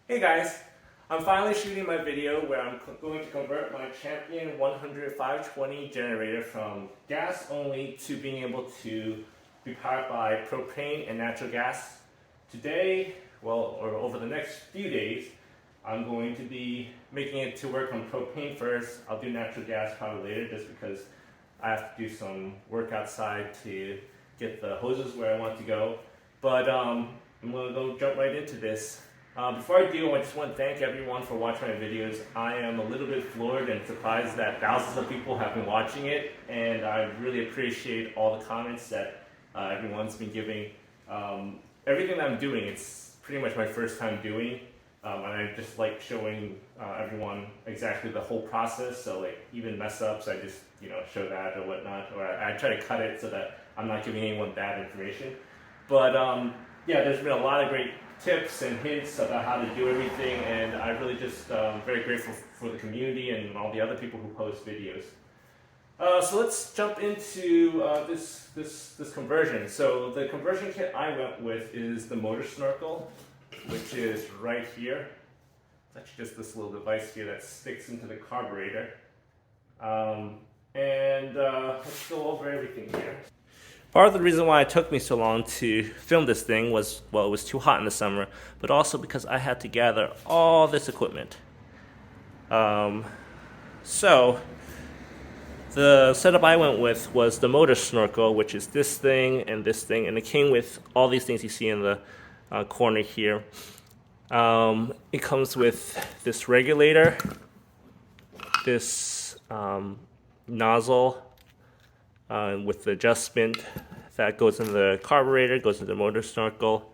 Hey guys, I'm finally shooting my video where I'm going to convert my Champion 10520 generator from gas only to being able to be powered by propane and natural gas. Today, or over the next few days, I'm going to be making it to work on propane first. I'll do natural gas probably later just because I have to do some work outside to get the hoses where I want to go. But I'm going to go jump right into this. Before I do, I just want to thank everyone for watching my videos. I am a little bit floored and surprised that thousands of people have been watching it, and I really appreciate all the comments that everyone's been giving. Everything that I'm doing, it's pretty much my first time doing, and I just like showing everyone exactly the whole process. So like even mess ups, I just show that or whatnot, or I try to cut it so that I'm not giving anyone bad information. But yeah, there's been a lot of great tips and hints about how to do everything, and I really just very grateful for the community and all the other people who post videos. So let's jump into this conversion. So the conversion kit I went with is the motor Snorkel, which is right here. It's actually just this little device here that sticks into the carburetor. Let's go over everything here. Part of the reason why it took me so long to film this thing was, well, it was too hot in the summer, but also because I had to gather all this equipment. So the setup I went with was the motor Snorkel, which is this thing, and it came with all these things you see in the corner here. It comes with this regulator, this nozzle, with the adjustment that goes in the carburetor, goes into the motor Snorkel,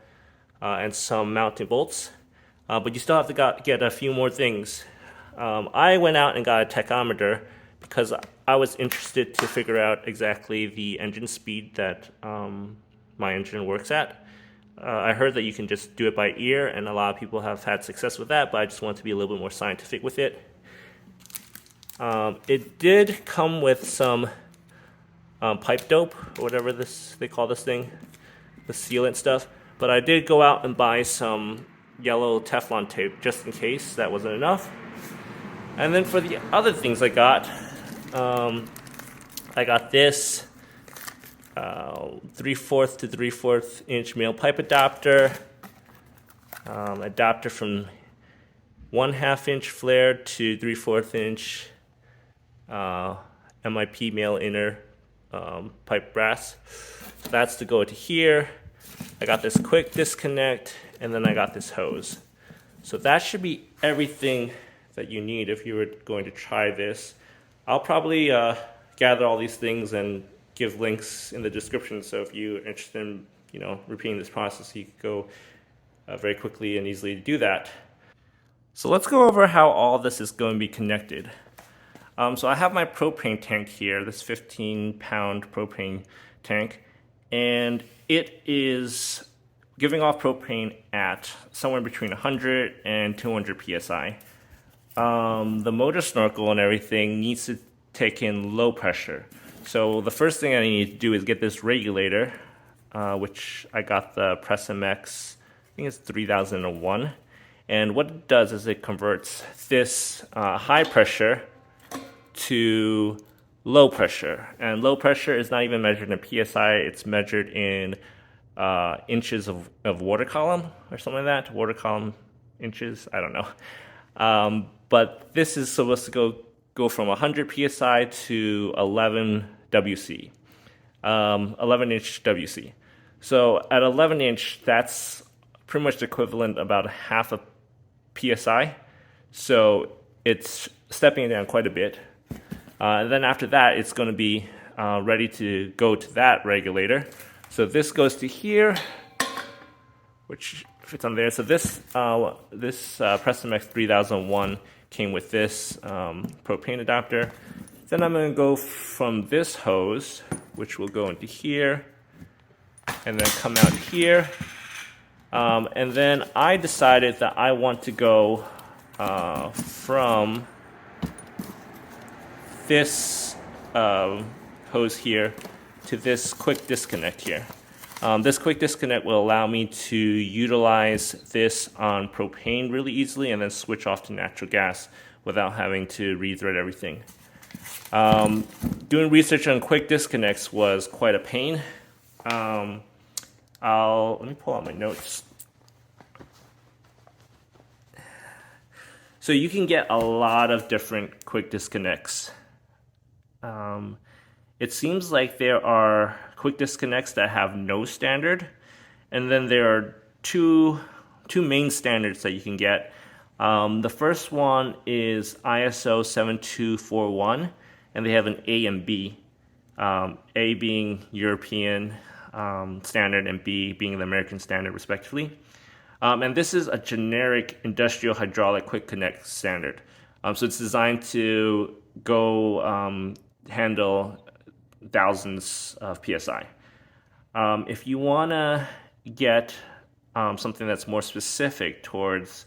and some mounting bolts. But you still have to get a few more things. I went out and got a tachometer because I was interested to figure out exactly the engine speed that my engine works at. I heard that you can just do it by ear, and a lot of people have had success with that, but I just wanted to be a little bit more scientific with it. It did come with some pipe dope, or whatever they call this thing, the sealant stuff. But I did go out and buy some yellow Teflon tape just in case that wasn't enough. And then for the other things I got this 3/4 to 3/4 inch male pipe adapter, adapter from 1/2 inch flare to 3/4 inch MIP male inner pipe brass. That's to go to here. I got this quick disconnect, and then I got this hose. So that should be everything that you need if you were going to try this. I'll probably gather all these things and give links in the description, so if you're interested in repeating this process, you could go very quickly and easily do that. So let's go over how all this is going to be connected. So I have my propane tank here, this 15-pound propane tank, and it is giving off propane at somewhere between 100 and 200 psi. The motor Snorkel and everything needs to take in low pressure. So the first thing I need to do is get this regulator, which I got the Press MX, I think it's 3001. And what it does is it converts this high pressure to low pressure, and low pressure is not even measured in psi, it's measured in inches of water column or something like that. Water column inches, I don't know. But this is supposed to go from 100 psi to 11 WC, 11 inch WC. So at 11 inch, that's pretty much the equivalent about half a psi. So it's stepping down quite a bit. And then after that, it's going to be ready to go to that regulator. So this goes to here, which fits on there. So this Press MX 3001 came with this propane adapter. Then I'm going to go from this hose, which will go into here, and then come out here. And then I decided that I want to go from this hose here to this quick disconnect here. This quick disconnect will allow me to utilize this on propane really easily and then switch off to natural gas without having to rethread everything. Doing research on quick disconnects was quite a pain. Let me pull out my notes. So you can get a lot of different quick disconnects. It seems like there are quick disconnects that have no standard, and then there are two main standards that you can get. The first one is ISO 7241, and they have an A and B. A being European standard and B being the American standard, respectively. And this is a generic industrial hydraulic quick connect standard. So it's designed to go handle thousands of PSI. If you want to get something that's more specific towards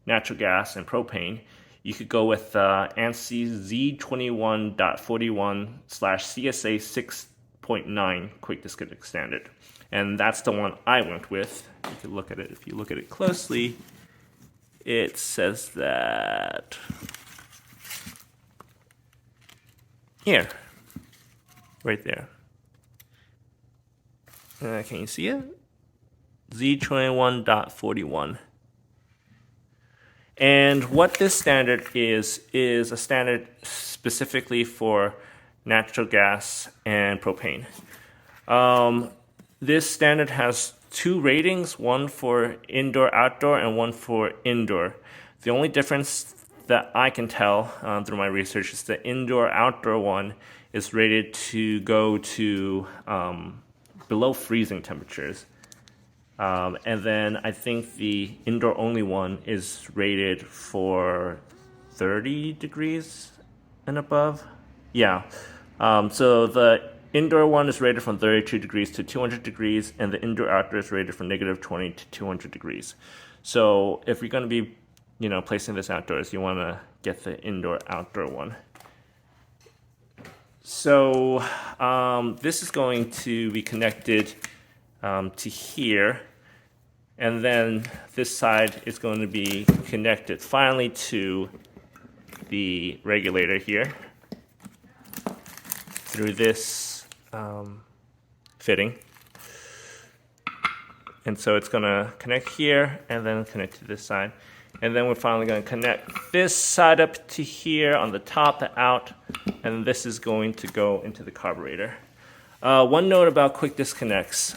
natural gas and propane, you could go with ANSI Z21.41/CSA 6.9 quick disconnect standard. And that's the one I went with. You can look at it. If you look at it closely, it says that here, right there. Can you see it? Z21.41. And what this standard is a standard specifically for natural gas and propane. This standard has two ratings, one for indoor-outdoor and one for indoor. The only difference that I can tell through my research is the indoor-outdoor one is rated to go to below freezing temperatures. And then I think the indoor-only one is rated for 30 degrees and above. Yeah. So the indoor one is rated from 32 degrees to 200 degrees, and the indoor-outdoor is rated from -20 to 200 degrees. So if you're going to be, placing this outdoors, you want to get the indoor-outdoor one. So this is going to be connected to here, and then this side is going to be connected finally to the regulator here through this fitting. And so it's going to connect here and then connect to this side. And then we're finally going to connect this side up to here on the top and out, and this is going to go into the carburetor. One note about quick disconnects.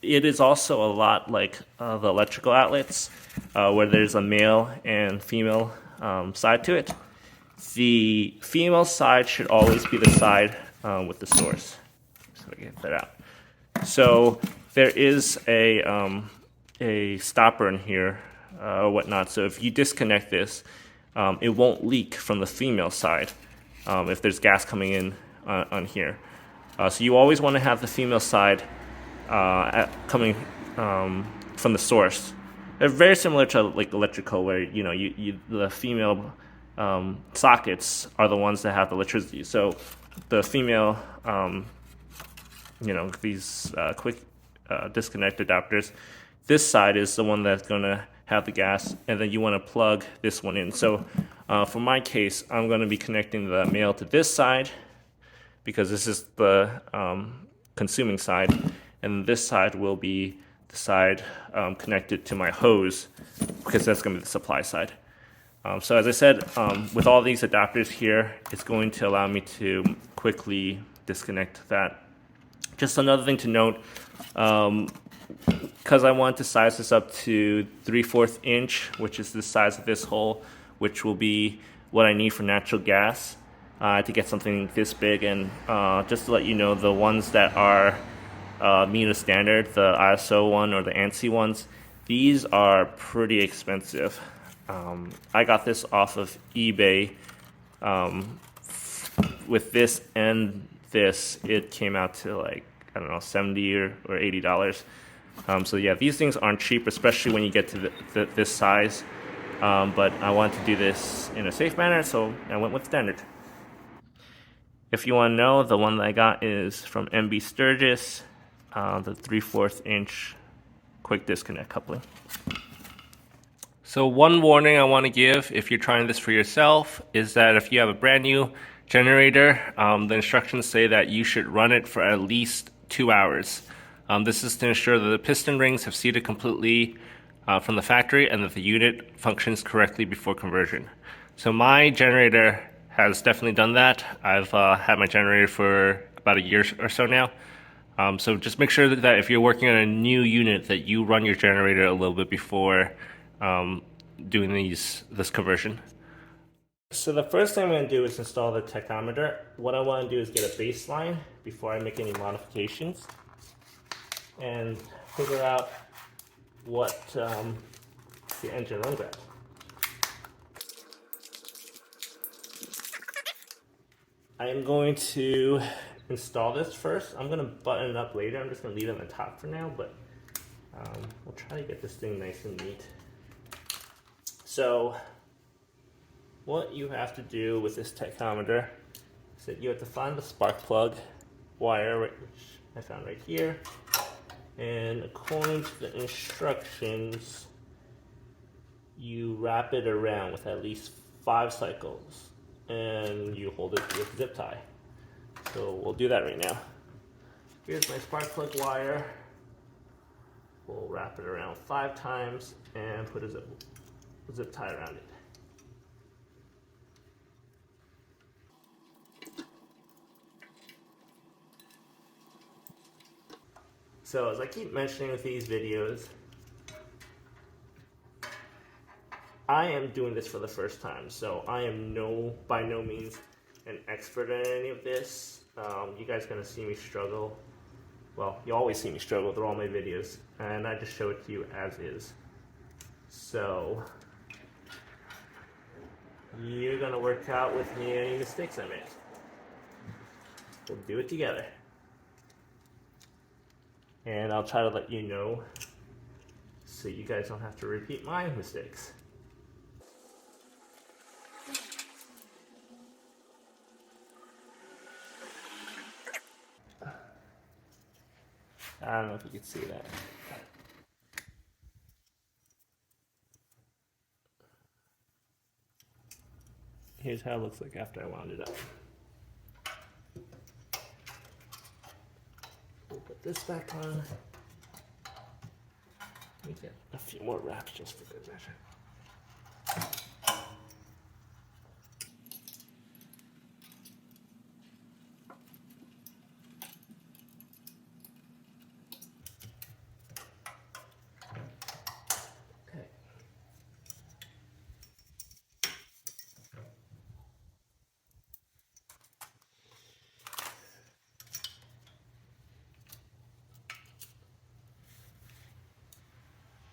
It is also a lot like the electrical outlets, where there's a male and female side to it. The female side should always be the side with the source. So I get that out. So there is a stopper in here or whatnot. So if you disconnect this, it won't leak from the female side if there's gas coming in on here. So you always want to have the female side coming from the source. They're very similar to like electrical, where the female sockets are the ones that have the electricity. So the female, these quick disconnect adapters, this side is the one that's going to have the gas, and then you want to plug this one in. So for my case, I'm going to be connecting the male to this side because this is the consuming side, and this side will be the side connected to my hose because that's going to be the supply side. So as I said, with all these adapters here, it's going to allow me to quickly disconnect that. Just another thing to note, because I want to size this up to 3/4 inch, which is the size of this hole, which will be what I need for natural gas to get something this big. And just to let you know, the ones that are meet a standard, the ISO one or the ANSI ones, these are pretty expensive. I got this off of eBay. With this and this, it came out to like, I don't know, $70 or $80. So yeah, these things aren't cheap, especially when you get to this size. But I wanted to do this in a safe manner, so I went with standard. If you want to know, the one that I got is from MB Sturgis. the 3/4 inch quick disconnect coupling. So one warning I want to give if you're trying this for yourself is that if you have a brand new generator, the instructions say that you should run it for at least 2 hours. This is to ensure that the piston rings have seated completely from the factory and that the unit functions correctly before conversion. So my generator has definitely done that. I've had my generator for about a year or so now. So just make sure that if you're working on a new unit that you run your generator a little bit before doing this conversion. So the first thing I'm going to do is install the tachometer. What I want to do is get a baseline before I make any modifications and figure out what the engine runs at. I am going to install this first. I'm going to button it up later. I'm just going to leave it on the top for now, but we'll try to get this thing nice and neat. So what you have to do with this tachometer is that you have to find the spark plug wire, which I found right here, and according to the instructions, you wrap it around with at least 5 cycles and you hold it with zip tie. So we'll do that right now. Here's my spark plug wire. We'll wrap it around 5 times and put a zip tie around it. So as I keep mentioning with these videos, I am doing this for the first time, so I am by no means an expert in any of this. You guys are gonna see me struggle. Well, you always see me struggle through all my videos, and I just show it to you as is. So you're gonna work out with me any mistakes I make. We'll do it together. And I'll try to let you know so you guys don't have to repeat my mistakes. I don't know if you can see that. Here's how it looks like after I wound it up. We'll put this back on. Let me get a few more wraps just for good measure.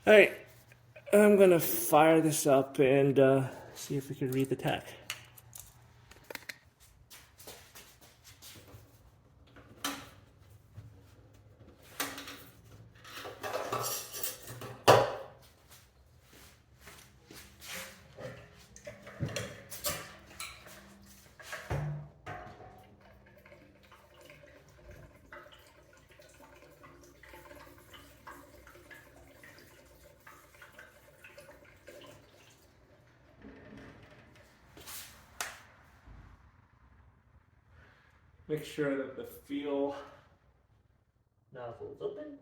Alright, I'm gonna fire this up and see if we can read the tach. Make sure that the fuel nozzle is open.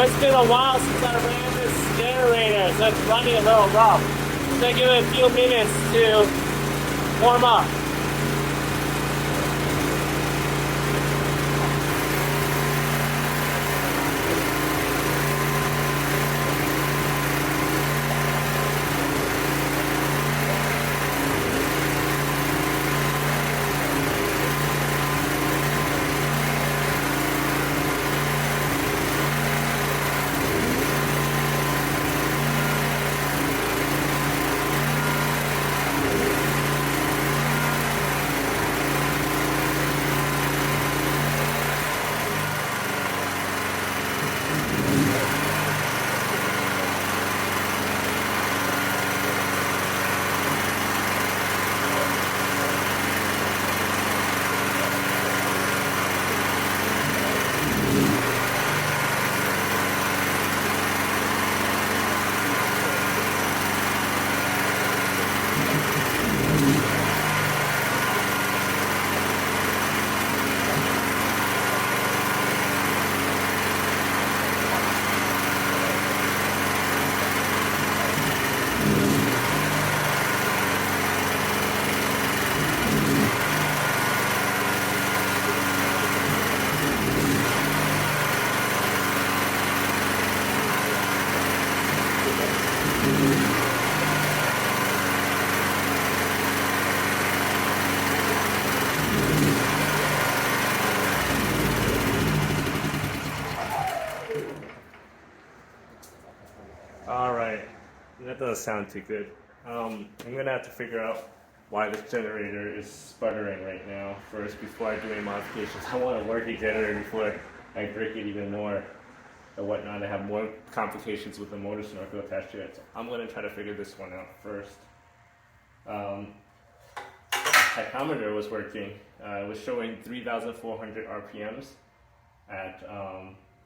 So it's been a while since I ran this generator, so it's running a little rough. So I give it a few minutes to warm up. Alright, that doesn't sound too good. I'm going to have to figure out why this generator is sputtering right now first before I do any modifications. I want a working generator before I break it even more or whatnot. I have more complications with the motor snorkel attached to it. So I'm going to try to figure this one out first. Techometer was working. It was showing 3,400 RPMs at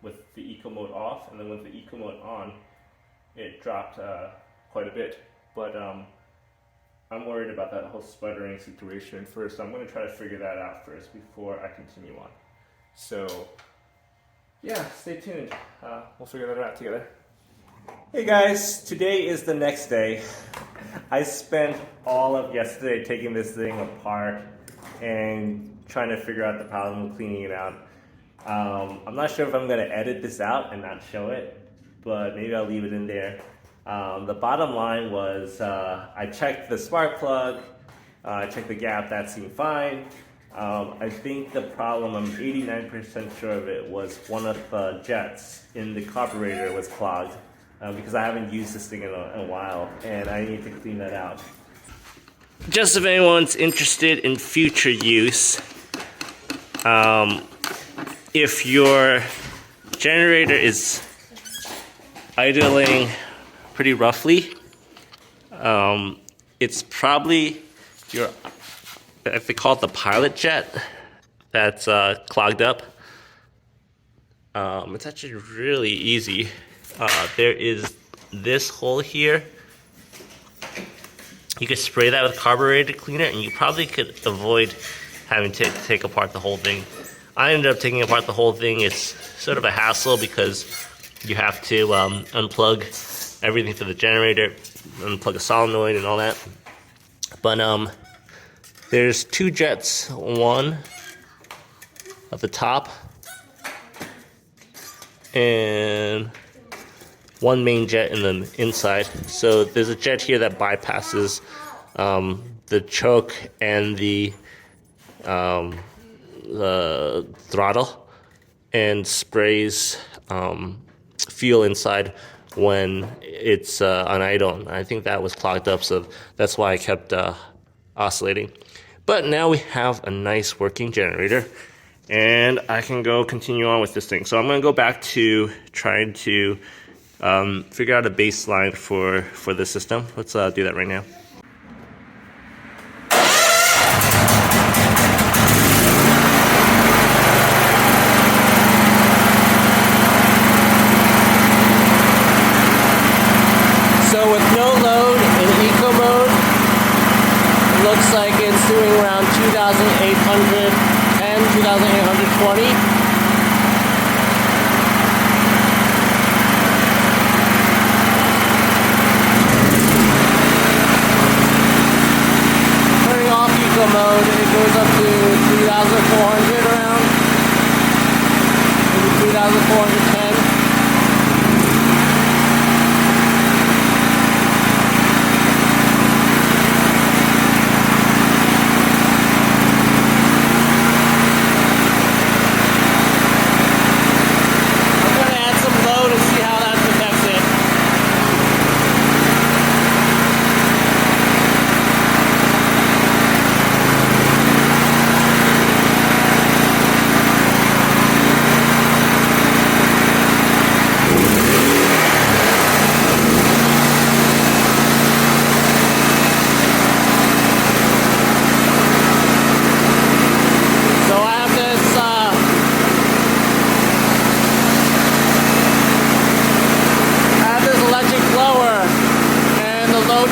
with the eco mode off, and then with the eco mode on, it dropped quite a bit. But I'm worried about that whole sputtering situation first. So I'm going to try to figure that out first before I continue on. So yeah, stay tuned. We'll figure that out together. Hey guys, today is the next day. I spent all of yesterday taking this thing apart and trying to figure out the problem with cleaning it out. I'm not sure if I'm going to edit this out and not show it, but maybe I'll leave it in there. The bottom line was I checked the spark plug, I checked the gap, that seemed fine. I think the problem, I'm 89% sure of it, was one of the jets in the carburetor was clogged because I haven't used this thing in a while and I need to clean that out. Just if anyone's interested in future use, if your generator is idling pretty roughly, it's probably your, if they call it the pilot jet, that's clogged up. It's actually really easy. There is this hole here. You could spray that with carburetor cleaner and you probably could avoid having to take apart the whole thing. I ended up taking apart the whole thing. It's sort of a hassle because you have to unplug everything for the generator, unplug a solenoid and all that. But there's two jets, one at the top and one main jet in the inside. So there's a jet here that bypasses the choke and the throttle and sprays fuel inside when it's on idle. I think that was clogged up, so that's why I kept oscillating. But now we have a nice working generator and I can go continue on with this thing. So I'm going to go back to trying to figure out a baseline for the system. Let's do that right now. So with no load in eco mode, it looks like it's doing around 2,810, 2,820.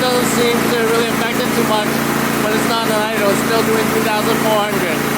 doesn't seem to really affect it too much. When it's not on idle, it's still doing 2,400.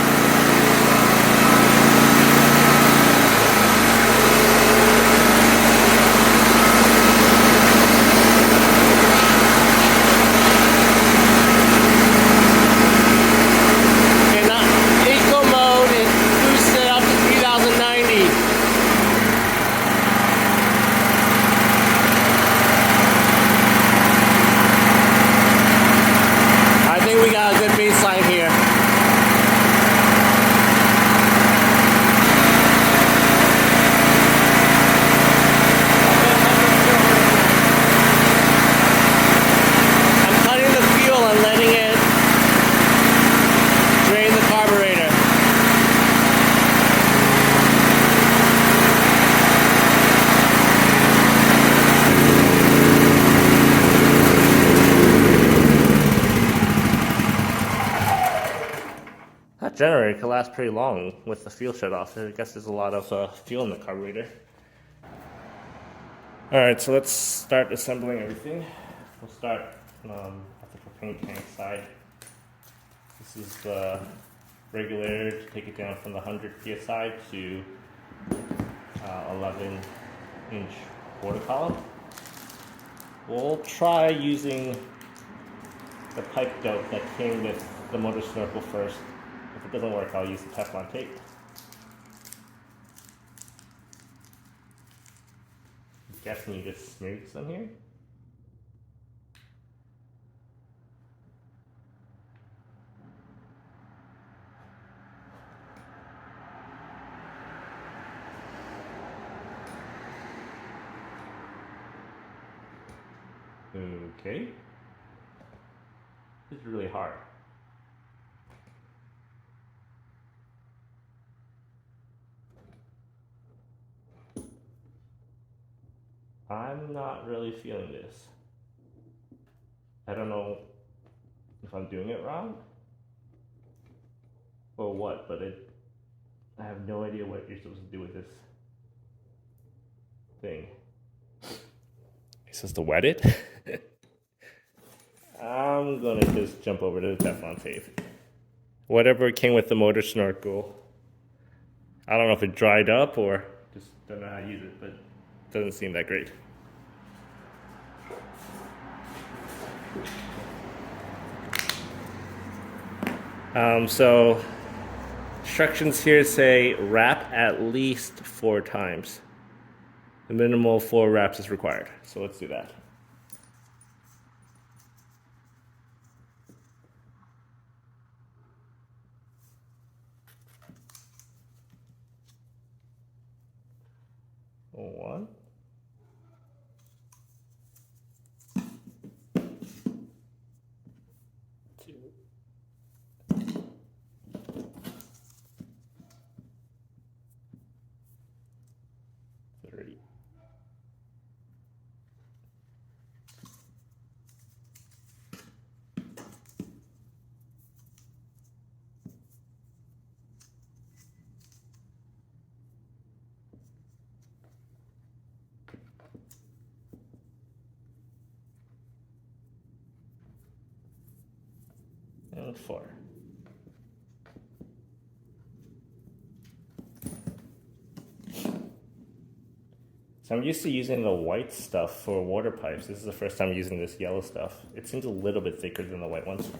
Generator could last pretty long with the fuel shut off. I guess there's a lot of fuel in the carburetor. Alright, so let's start assembling everything. We'll start at the propane tank side. This is the regulator to take it down from the 100 psi to 11-inch water column. We'll try using the pipe dope that came with the motor snorkel first. If it doesn't work, I'll use the Teflon tape. I'm guessing you just smeared some here. Okay. This is really hard. I'm not really feeling this. I don't know if I'm doing it wrong or what, but I have no idea what you're supposed to do with this thing. You're supposed to wet it? I'm gonna just jump over to the Teflon tape. Whatever came with the motor snorkel. I don't know if it dried up or just don't know how to use it, but doesn't seem that great. So instructions here say wrap at least 4 times. The minimal 4 wraps is required. So let's do that. One. Two. 3. 4. So I'm used to using the white stuff for water pipes. This is the first time using this yellow stuff. It seems a little bit thicker than the white ones.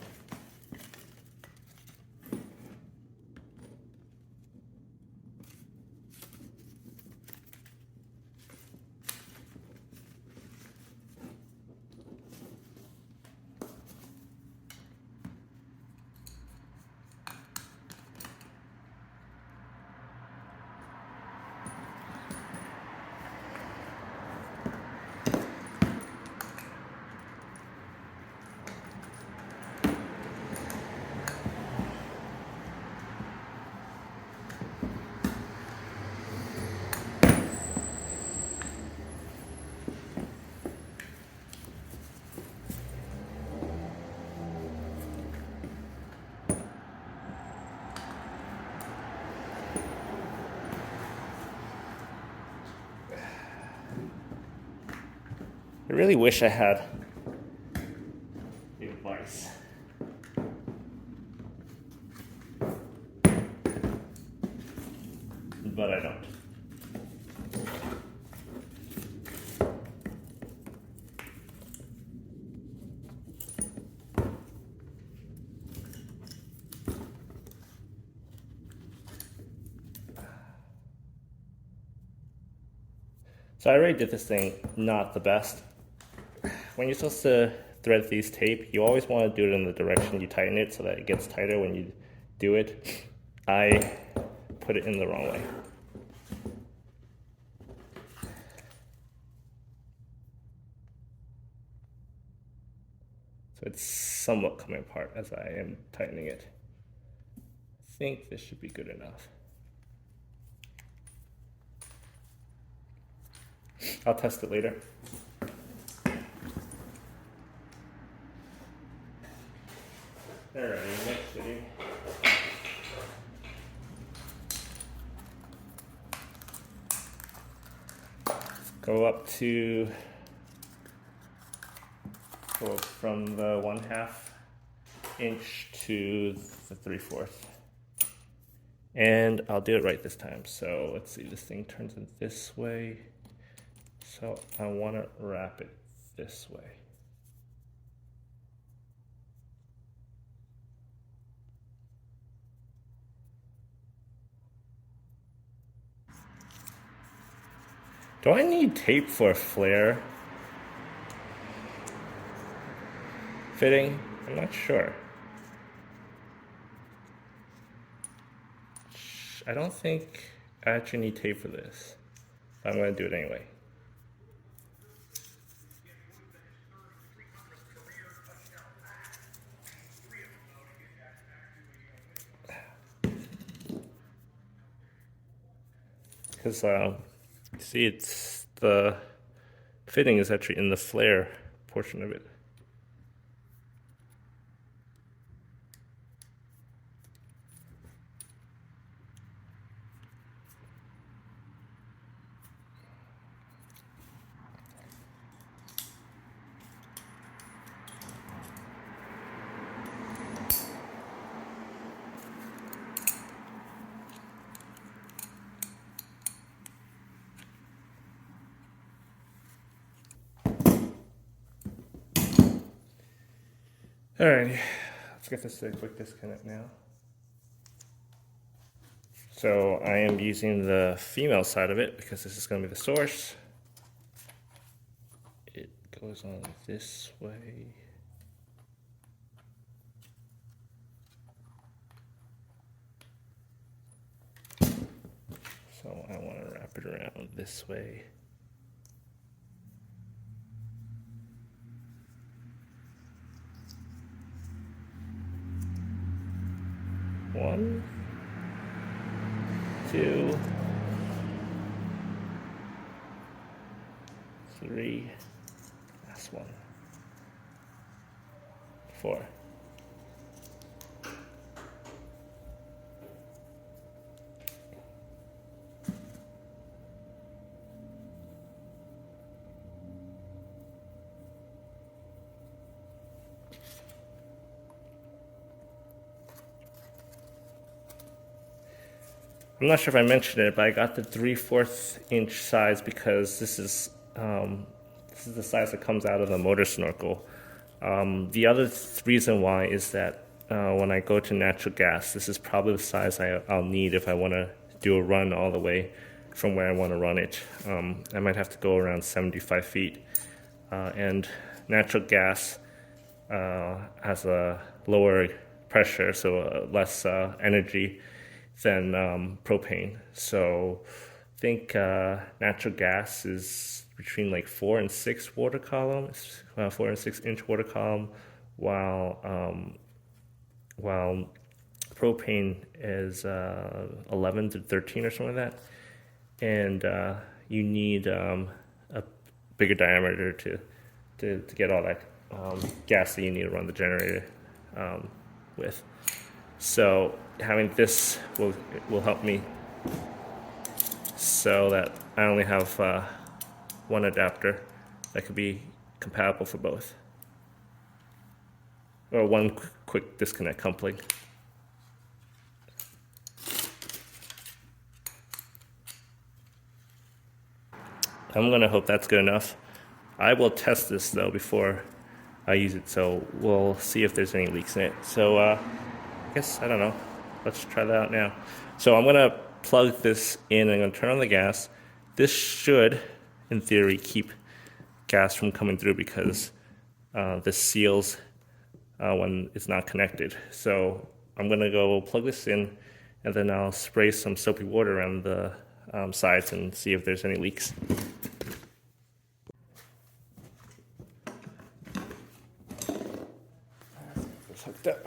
I really wish I had nice. But I don't. So I already did this thing not the best. When you're supposed to thread these tape, you always want to do it in the direction you tighten it so that it gets tighter when you do it. I put it in the wrong way. So it's somewhat coming apart as I am tightening it. I think this should be good enough. I'll test it later. Alrighty, next video. Go up to, go from the 1/2 inch to the 3/4. And I'll do it right this time. So let's see, this thing turns in this way. So I want to wrap it this way. Do I need tape for a flare fitting? I'm not sure. I don't think I actually need tape for this. But I'm going to do it anyway. Because see, it's the fitting is actually in the flare portion of it. Alright, let's get this to a quick disconnect now. So I am using the female side of it because this is going to be the source. It goes on this way. So I want to wrap it around this way. One, two, three, last one, 4. I'm not sure if I mentioned it, but I got the 3/4 inch size because this is the size that comes out of the motor snorkel. The other reason why is that when I go to natural gas, this is probably the size I'll need if I want to do a run all the way from where I want to run it. I might have to go around 75 feet. And natural gas has a lower pressure, so less energy than propane. So I think natural gas is between like 4 and 6 water column, 4 and 6 inch water column, while propane is 11 to 13 or something like that. And you need a bigger diameter to get all that gas that you need to run the generator with. So having this will help me so that I only have one adapter that could be compatible for both. or one quick disconnect coupling. I'm gonna hope that's good enough. I will test this though before I use it, so we'll see if there's any leaks in it. So I guess, I don't know, let's try that out now. So I'm gonna plug this in, I'm gonna turn on the gas. This should, in theory, keep gas from coming through because this seals when it's not connected. So I'm gonna go plug this in and then I'll spray some soapy water around the sides and see if there's any leaks. It's hooked up.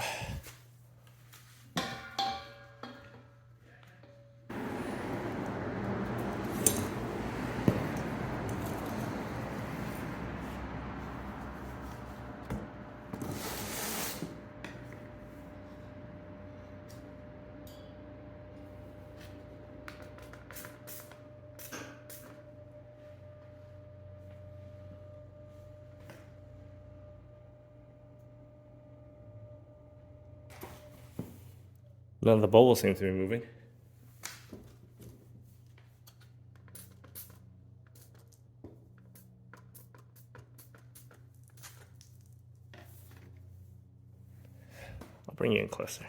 None of the bubbles seem to be moving. I'll bring you in closer.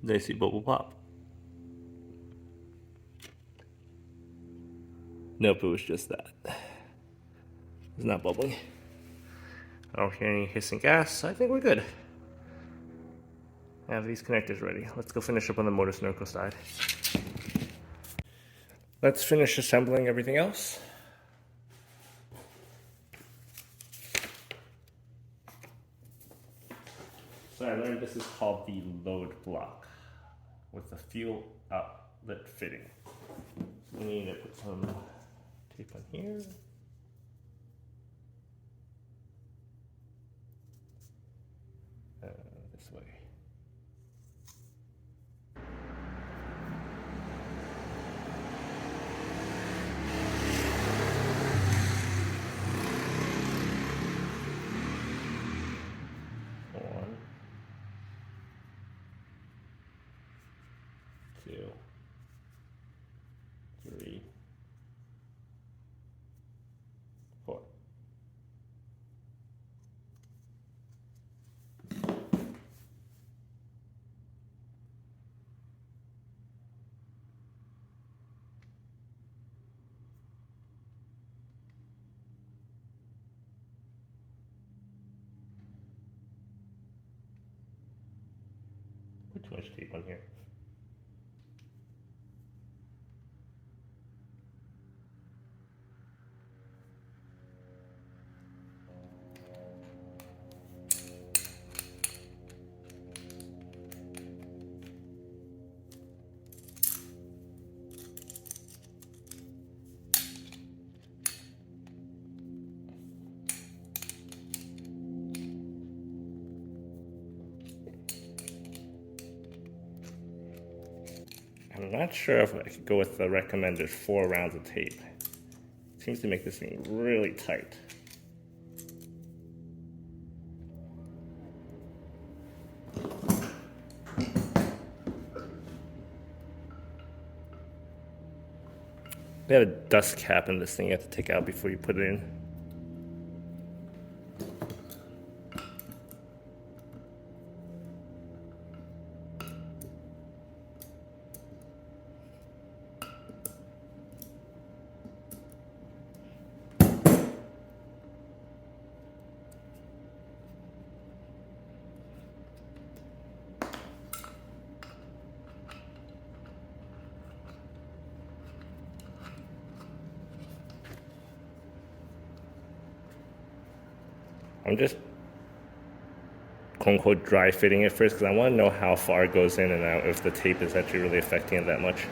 They see bubble pop. Nope, it was just that. It's not bubbling. I don't hear any hissing gas. I think we're good. I have these connectors ready. Let's go finish up on the motor Snorkel side. Let's finish assembling everything else. So I learned this is called the load block with the fuel outlet fitting. We need to put some tape on here. This way. One, two, three, four. Put too much tape on here. I'm not sure if I could go with the recommended 4 rounds of tape. It seems to make this thing really tight. They have a dust cap in this thing you have to take out before you put it in. I'm just quote-unquote dry fitting it first because I want to know how far it goes in and out, if the tape is actually really affecting it that much.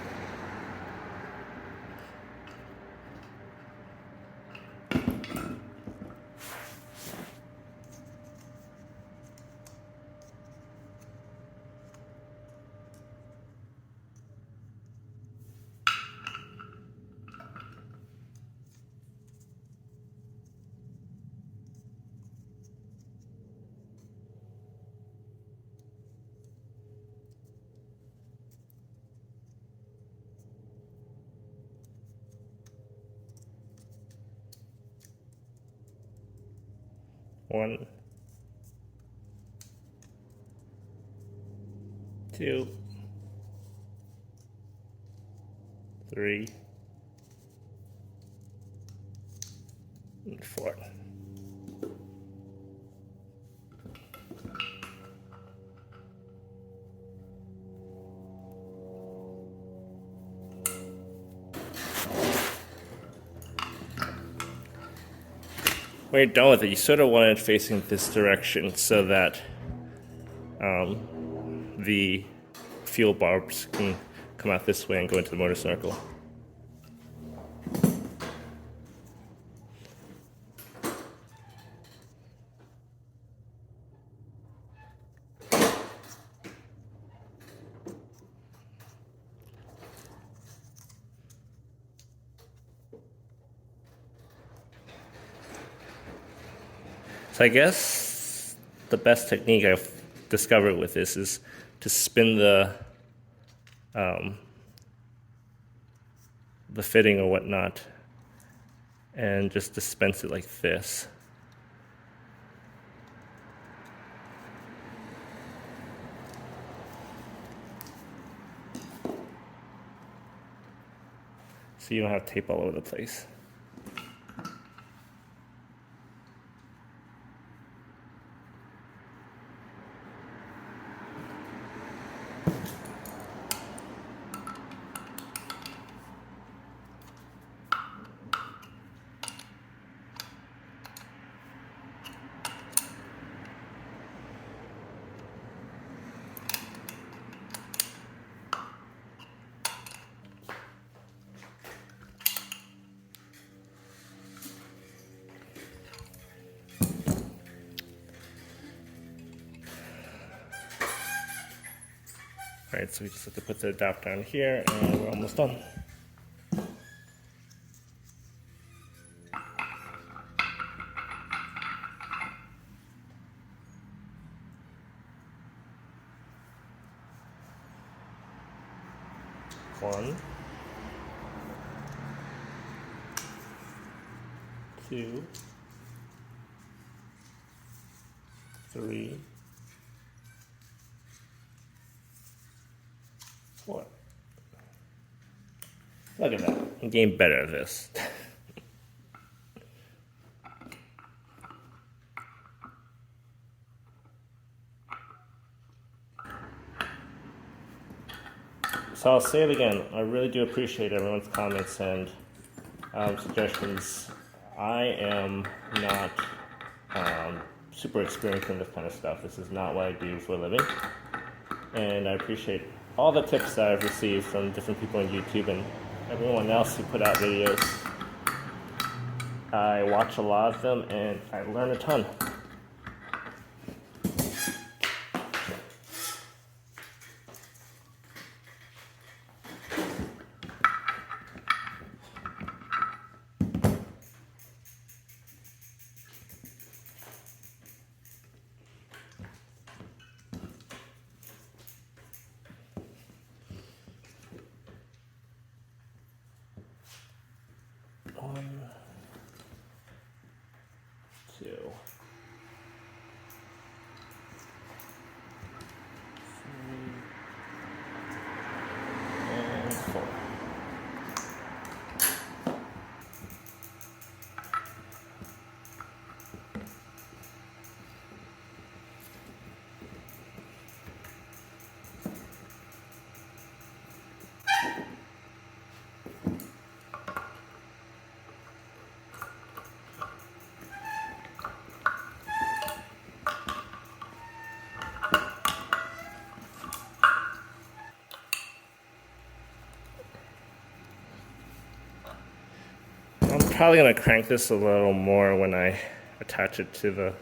1, 2, 3, and 4. When you're done with it, you sort of want it facing this direction so that the fuel barbs can come out this way and go into the motor snorkel. So I guess the best technique I've discovered with this is to spin the fitting or whatnot and just dispense it like this. So you don't have tape all over the place. Alright, so we just have to put the adapter on here and we're almost done. One, 2, 3, 4. Look at that. I'm getting better at this. So I'll say it again. I really do appreciate everyone's comments and suggestions. I am not super experienced in this kind of stuff. This is not what I do for a living. And I appreciate all the tips that I've received from different people on YouTube and everyone else who put out videos. I watch a lot of them and I learn a ton. One, 2, 3, and 4. I'm probably going to crank this a little more when I attach it to the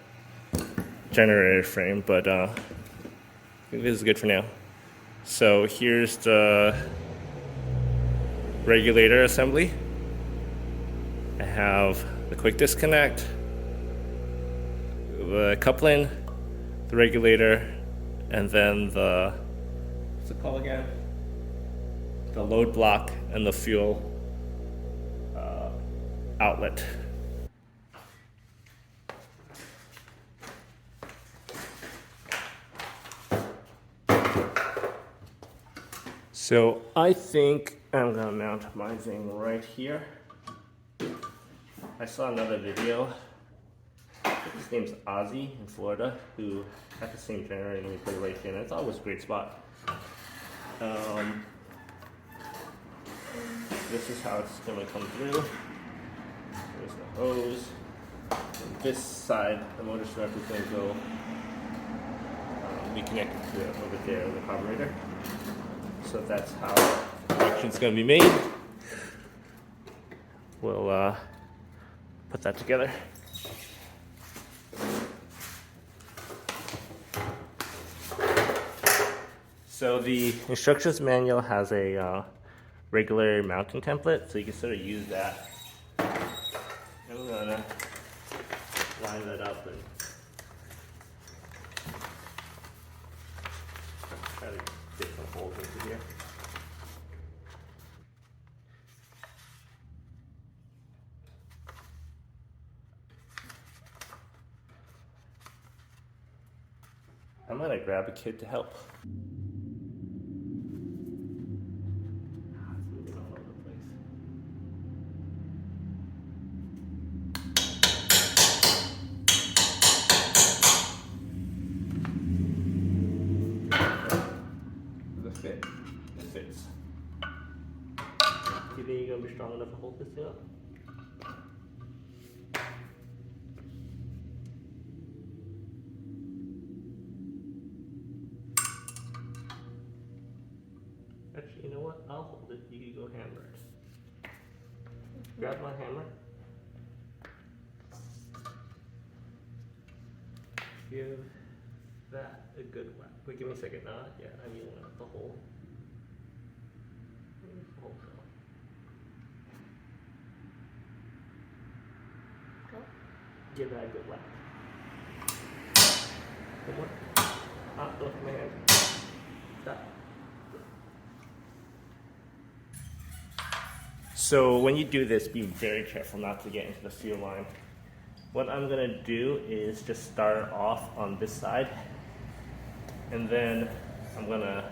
generator frame, but I think this is good for now. So here's the regulator assembly. I have the quick disconnect, the coupling, the regulator, and then the, what's it called again? The load block and the fuel outlet. So I think I'm gonna mount my thing right here. I saw another video. His name's Ozzy in Florida, who had the same generator and we put it right here, and I thought it was a great spot. This is how it's gonna come through. There's the hose. And this side, the motor strap is gonna go be connected to over there, the carburetor. So that's how the connection's gonna be made. We'll put that together. So the instructions manual has a regular mounting template, so you can sort of use that. I'm gonna line that up and try to get some holes into here. I'm gonna grab a kid to help. It's moving all over the place. Does it fit? It fits. You think you're gonna be strong enough to hold this thing up? Actually, you know what? I'll hold it. You can go hammer it. Grab my hammer. Give that a good whack. Wait, give me a second. Not yet. I mean, the hole. Where's the hole go? Give that a good whack. One more. Ah, look at my hand. Stop. So when you do this, be very careful not to get into the fuel line. What I'm gonna do is just start off on this side, and then I'm gonna,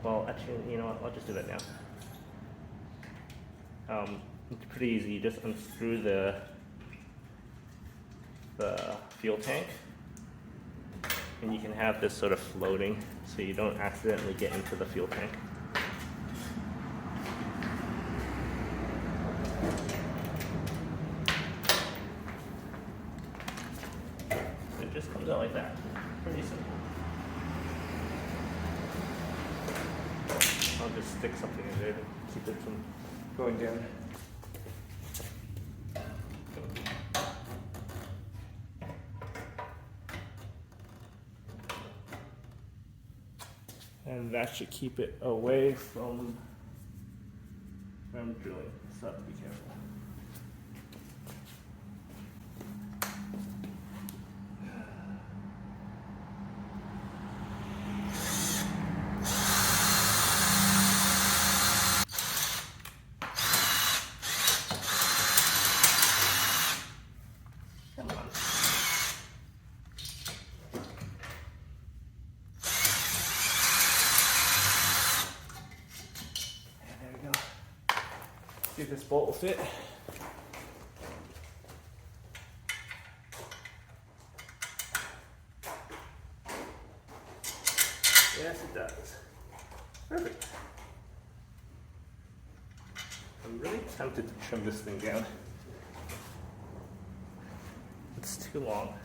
well, actually, you know what, I'll just do that now. It's pretty easy. You just unscrew the fuel tank, and you can have this sort of floating so you don't accidentally get into the fuel tank. It just comes out like that. Pretty simple. I'll just stick something in there to keep it from going down. And that should keep it away from drilling, so be careful. Come on. There we go. See if this bolt will fit. Yes, it does. Perfect. I'm really tempted to trim this thing down. It's too long.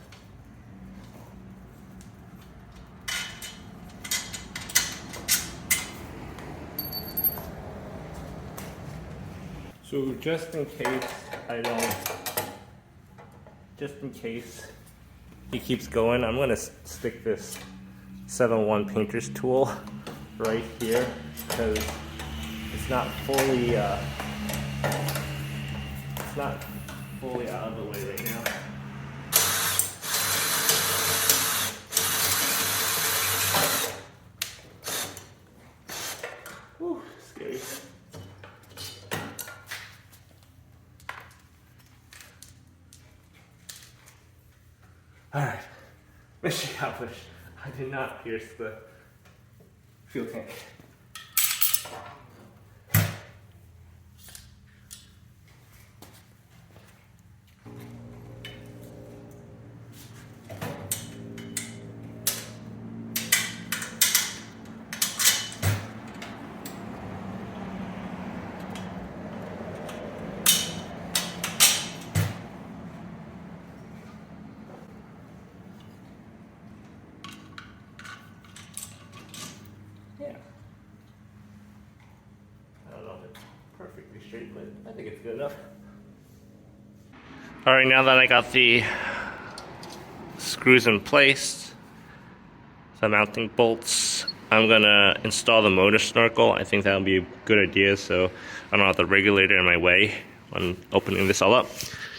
So just in case he keeps going, I'm gonna stick this 7-1 painter's tool right here because it's not fully out of the way right now. Whew, scary. Alright, mission accomplished. I did not pierce the fuel tank. good. I think it's good enough. All right, now that I got the screws in place, the mounting bolts, I'm gonna install the motor snorkel. I think that'll be a good idea, so I don't have the regulator in my way when opening this all up.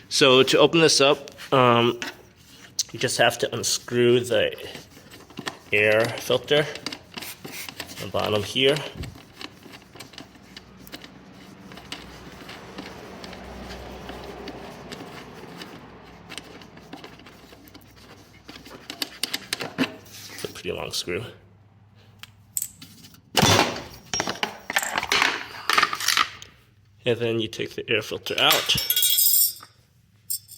So to open this up, you just have to unscrew the air filter on the bottom here. It's a pretty long screw. And then you take the air filter out.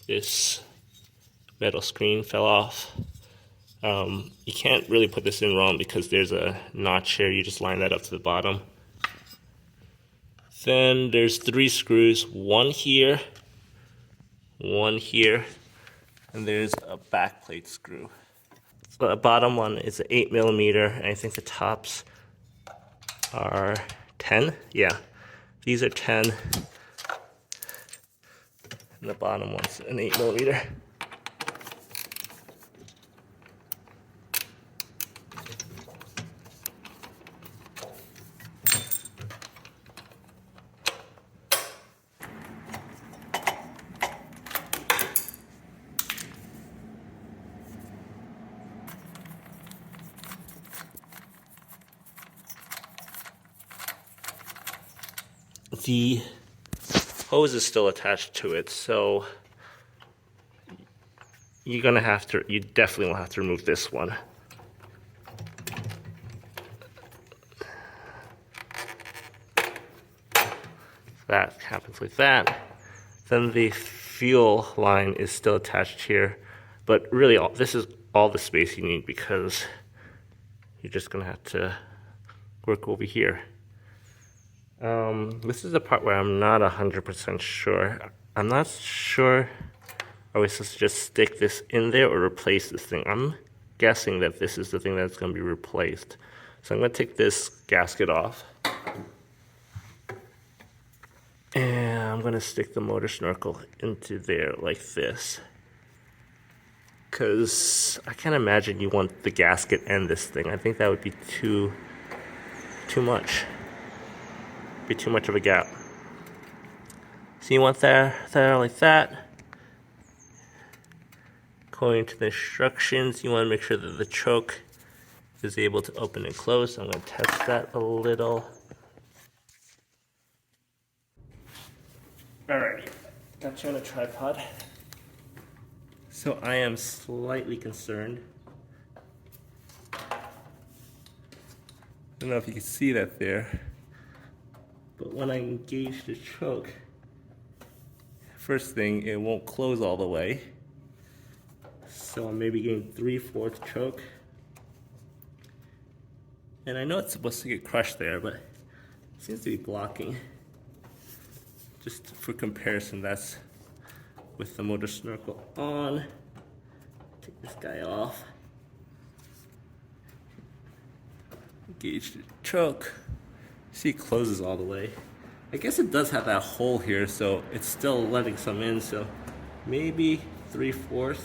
This metal screen fell off. You can't really put this in wrong because there's a notch here. You just line that up to the bottom. Then there's 3 screws, one here, and there's a back plate screw. So the bottom one is an 8mm, and I think the tops are 10. Yeah, these are 10, and the bottom one's an 8mm. The hose is still attached to it, so you definitely will have to remove this one. That happens like that. Then the fuel line is still attached here, but really this is all the space you need because you're just gonna have to work over here. This is the part where I'm not 100% sure. I'm not sure, are we supposed to just stick this in there or replace this thing? I'm guessing that this is the thing that's going to be replaced. So I'm going to take this gasket off. And I'm going to stick the motor snorkel into there like this. Because I can't imagine you want the gasket and this thing. I think that would be too much. Be too much of a gap. So you want there like that. According to the instructions, you want to make sure that the choke is able to open and close. So I'm going to test that a little. Alrighty, got you on a tripod. So I am slightly concerned. I don't know if you can see that there. But when I engage the choke, first thing, it won't close all the way. So I'm maybe getting 3/4 choke. And I know it's supposed to get crushed there, but it seems to be blocking. Just for comparison, that's with the motor snorkel on. Take this guy off. Engage the choke. See, it closes all the way. I guess it does have that hole here, so it's still letting some in, so maybe 3/4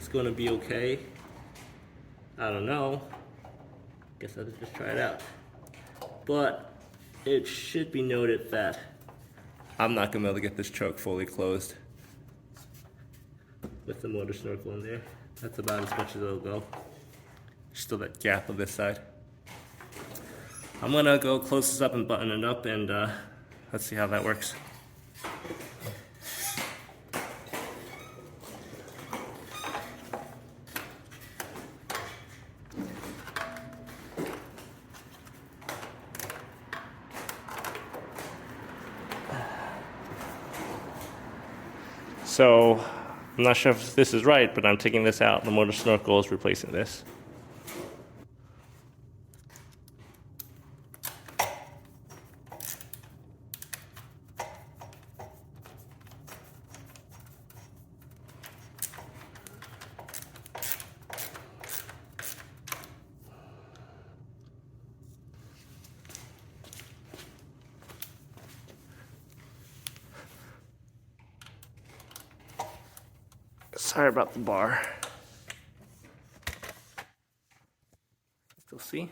is gonna be okay. I don't know. Guess I'll just try it out. But it should be noted that I'm not gonna be able to get this choke fully closed with the motor snorkel in there. That's about as much as it'll go. Still that gap on this side. I'm gonna go close this up and button it up, and let's see how that works. So I'm not sure if this is right, but I'm taking this out. The motor snorkel is replacing this. Sorry about the bar. Still see?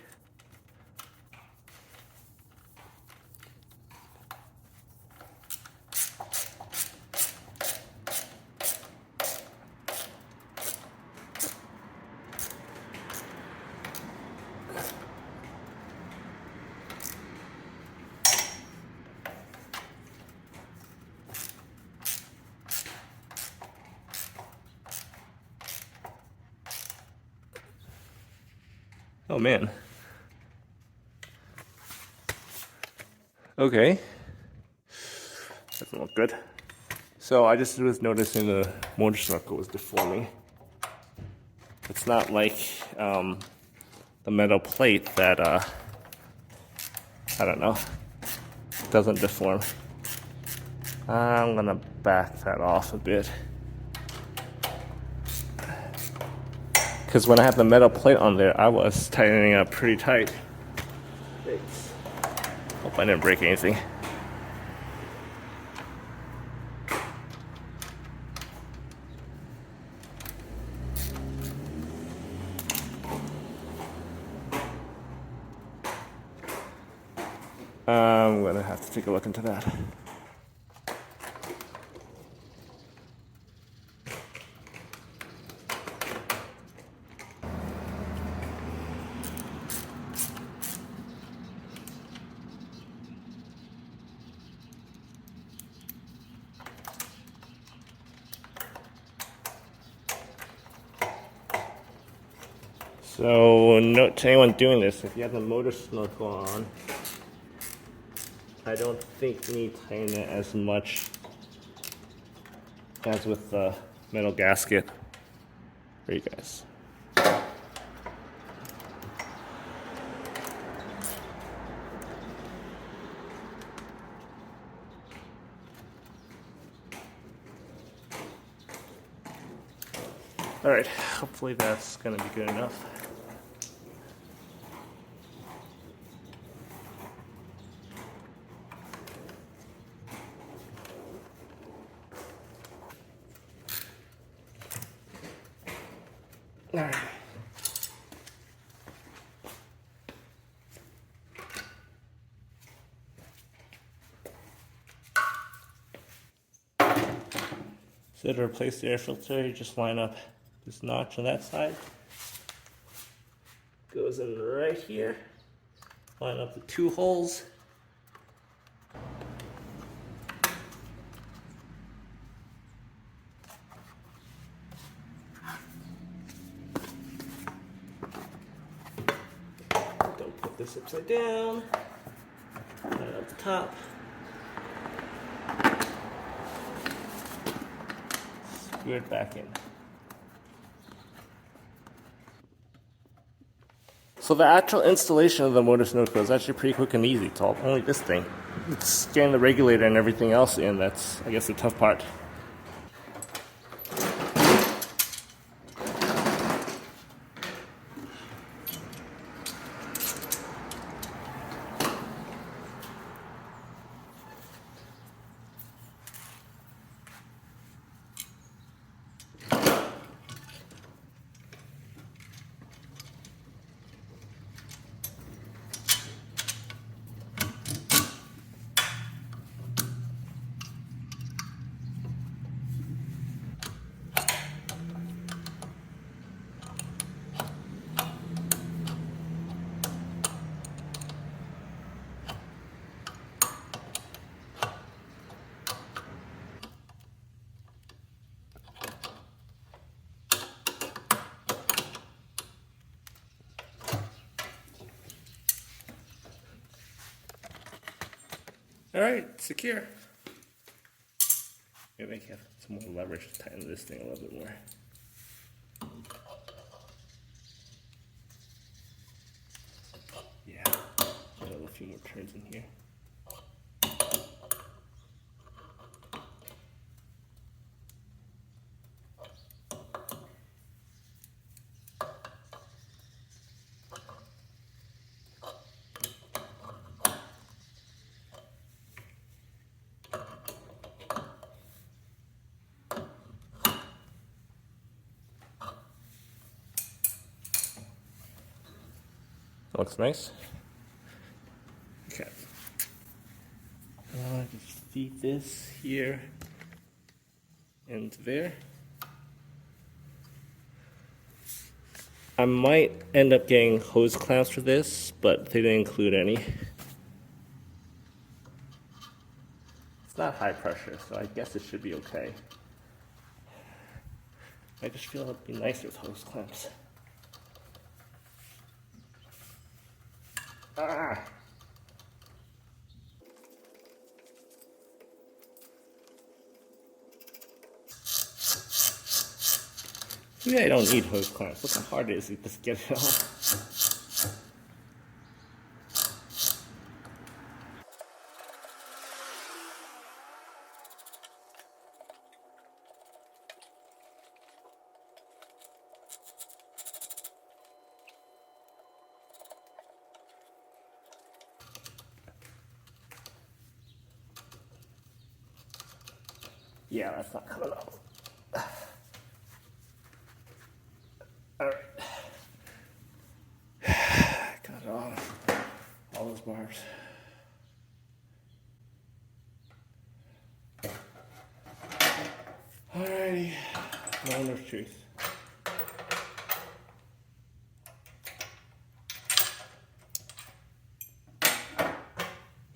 Oh man. Okay. Doesn't look good. So I just was noticing the motor snorkel was deforming. It's not like the metal plate that, I don't know, doesn't deform. I'm gonna back that off a bit. Because when I had the metal plate on there, I was tightening up pretty tight. Thanks. Hope I didn't break anything. I'm gonna have to take a look into that. So, note to anyone doing this, if you have the motor snorkel on, I don't think you need to tighten it as much as with the metal gasket for you guys. Alright, hopefully that's gonna be good enough. Alright. So to replace the air filter, you just line up this notch on that side. Goes in right here. Line up the two holes. Don't put this upside down. Line it up the top. Screw it back in. So the actual installation of the motor snorkel is actually pretty quick and easy. It's all only this thing. It's getting the regulator and everything else in. That's, I guess, the tough part. All right, secure. Maybe I can have some more leverage to tighten this thing a little bit more. Yeah, I'll a few more turns in here. That looks nice. Okay. Just feed this here and there. I might end up getting hose clamps for this, but they didn't include any. It's not high pressure, so I guess it should be okay. I just feel it'd be nicer with hose clamps. Ah! Maybe I don't need hose clamps. Look how hard it is to just get it off. Yeah, that's not coming off. Alright. Got it off. All those barbs. Alrighty. Moment of truth.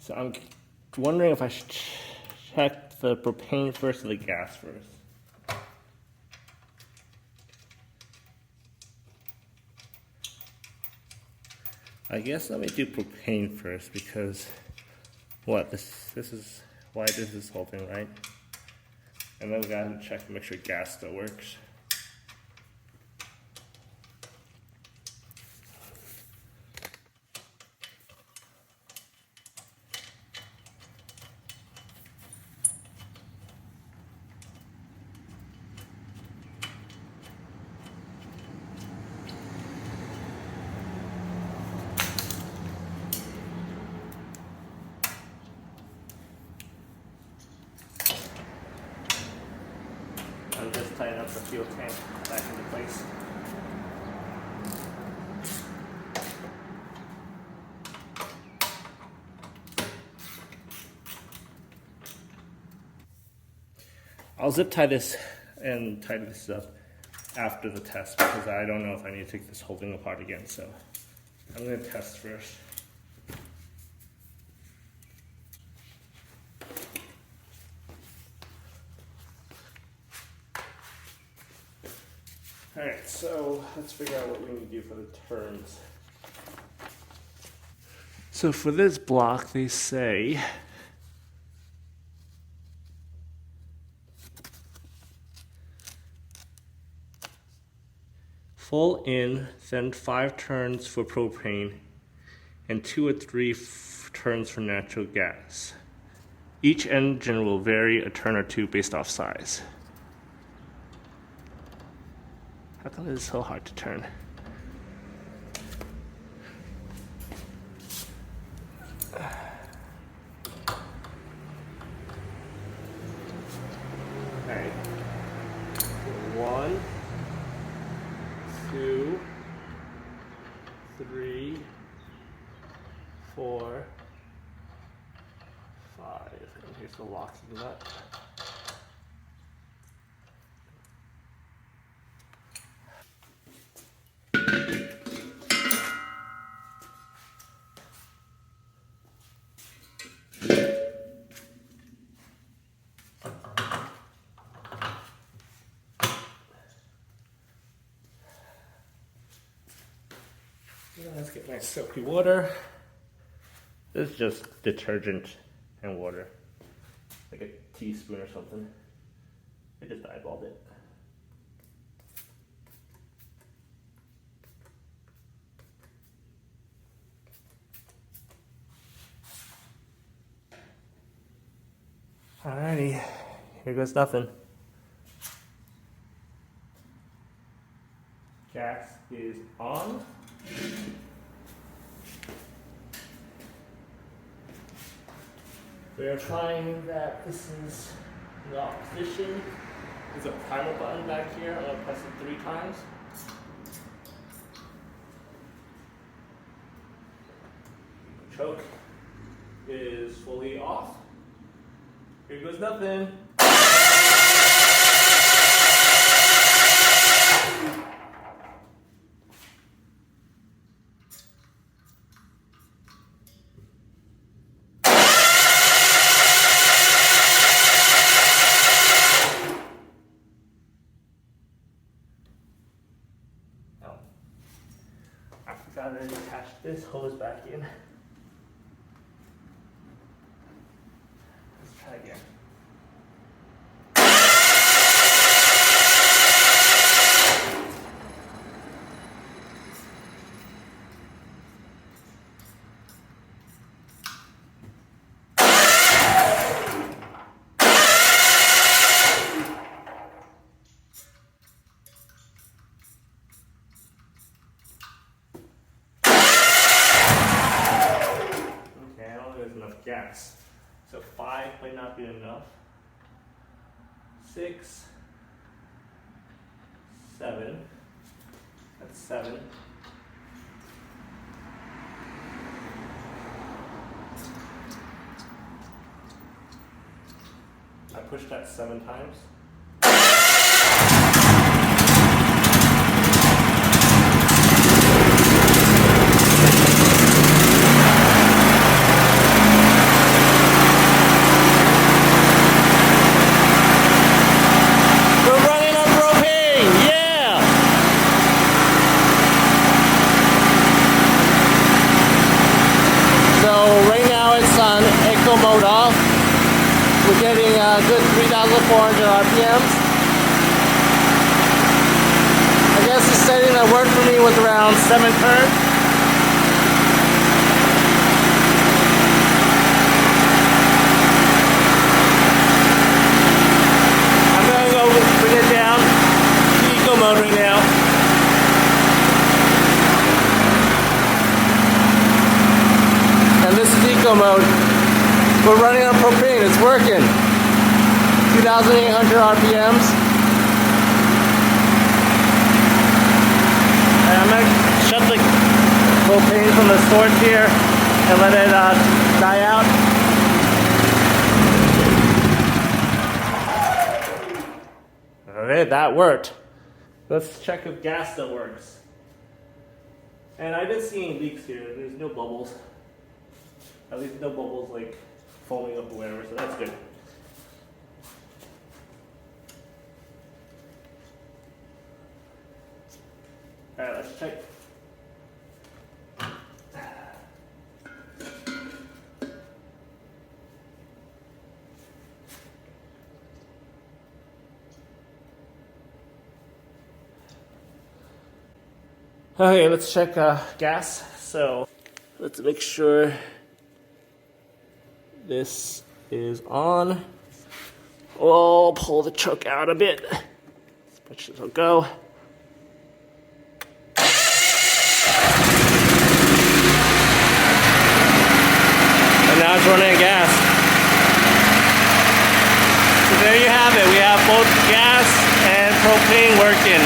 So I'm wondering if I should check the propane first or the gas first. I guess let me do propane first because this is why I did this whole thing, right? And then we gotta check and make sure gas still works. I'm just tightening up the fuel tank back into place. I'll zip tie this and tighten this up after the test because I don't know if I need to take this whole thing apart again, so I'm going to test first. Alright, so let's figure out what we need to do for the turns. So for this block, they say full in, then 5 turns for propane, and 2 or 3 turns for natural gas. Each engine will vary a turn or 2 based off size. How come it is so hard to turn? Alright. 1, 2, 3, 4, 5. And here's the locking nut. Let's get my soapy water. This is just detergent and water. Like a teaspoon or something. I just eyeballed it. Alrighty, here goes nothing. Gas is on. Verifying that this is lock position. There's a primer button back here. I'm gonna press it 3 times. choke is fully off. Here goes nothing. I forgot to attach this hose back in. Let's try again. Gas. So 5 might not be enough. 6, 7. That's 7. I pushed that 7 times. Mode off. We're getting a good 3,400 RPMs. I guess the setting that worked for me was around 7 turns. I'm gonna go bring it down to eco mode right now. And this is eco mode. We're running on propane, it's working. 2,800 RPMs. And I'm going to shut the propane from the source here and let it die out. Alright, that worked. Let's check if gas still works. And I didn't see any leaks here, there's no bubbles. At least no bubbles like foaming up or whatever, so that's good. Alright, let's check. Okay, let's check gas. So let's make sure this is on. We'll pull the choke out a bit. As much as it'll go. And now it's running gas. So there you have it. We have both gas and propane working.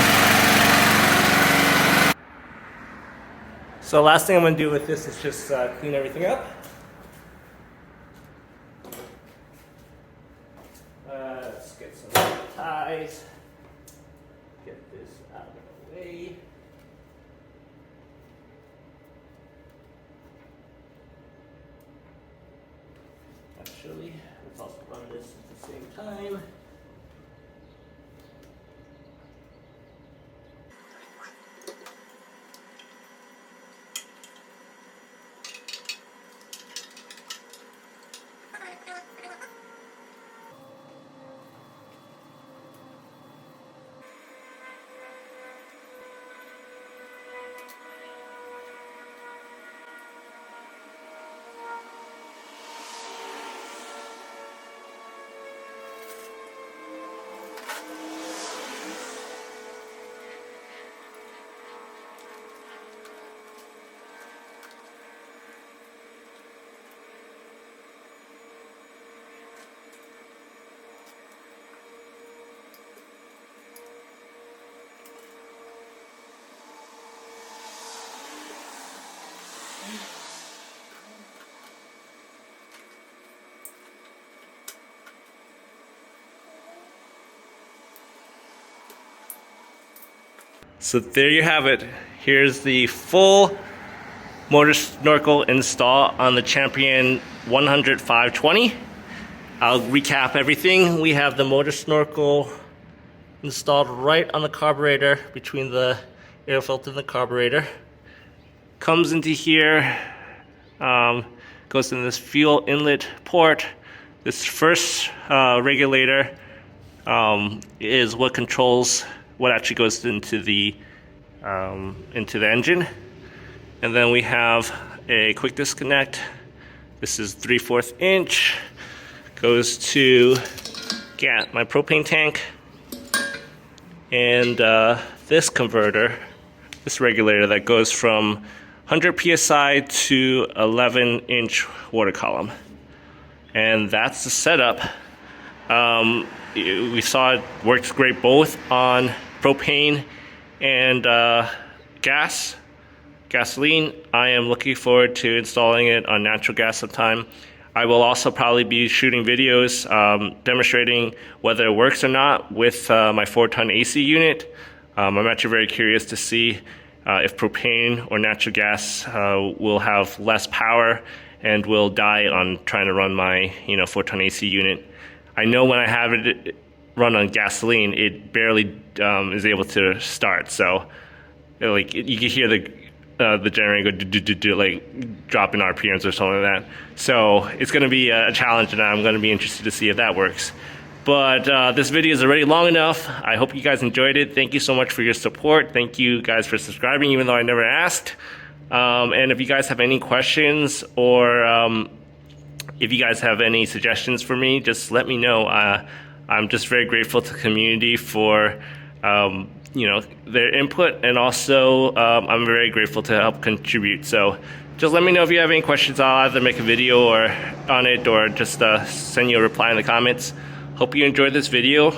So last thing I'm going to do with this is just clean everything up. Let's get some ties. Get this out of the way. Actually, let's also run this at the same time. So there you have it. Here's the full motor snorkel install on the Champion 100 520. I'll recap everything. We have the motor snorkel installed right on the carburetor, between the air filter and the carburetor. Comes into here, goes in this fuel inlet port. This first regulator is what controls what actually goes into the engine. And then we have a quick disconnect. This is 3/4 inch. Goes to my propane tank. And this converter, this regulator that goes from 100 psi to 11-inch water column. And that's the setup. We saw it works great both on propane and gasoline. I am looking forward to installing it on natural gas sometime. I will also probably be shooting videos demonstrating whether it works or not with my 4-ton AC unit. I'm actually very curious to see if propane or natural gas will have less power and will die on trying to run my 4-ton AC unit. I know when I have it run on gasoline, it barely is able to start. So like you can hear the generator go like dropping RPMs or something like that. So it's going to be a challenge, and I'm going to be interested to see if that works. But this video is already long enough. I hope you guys enjoyed it. Thank you so much for your support. Thank you guys for subscribing, even though I never asked. And if you guys have any questions, or if you guys have any suggestions for me, just let me know. I'm just very grateful to the community for their input, and also I'm very grateful to help contribute. So just let me know if you have any questions. I'll either make a video on it, or just send you a reply in the comments. Hope you enjoyed this video.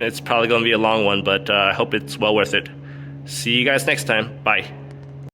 It's probably going to be a long one, but I hope it's well worth it. See you guys next time. Bye.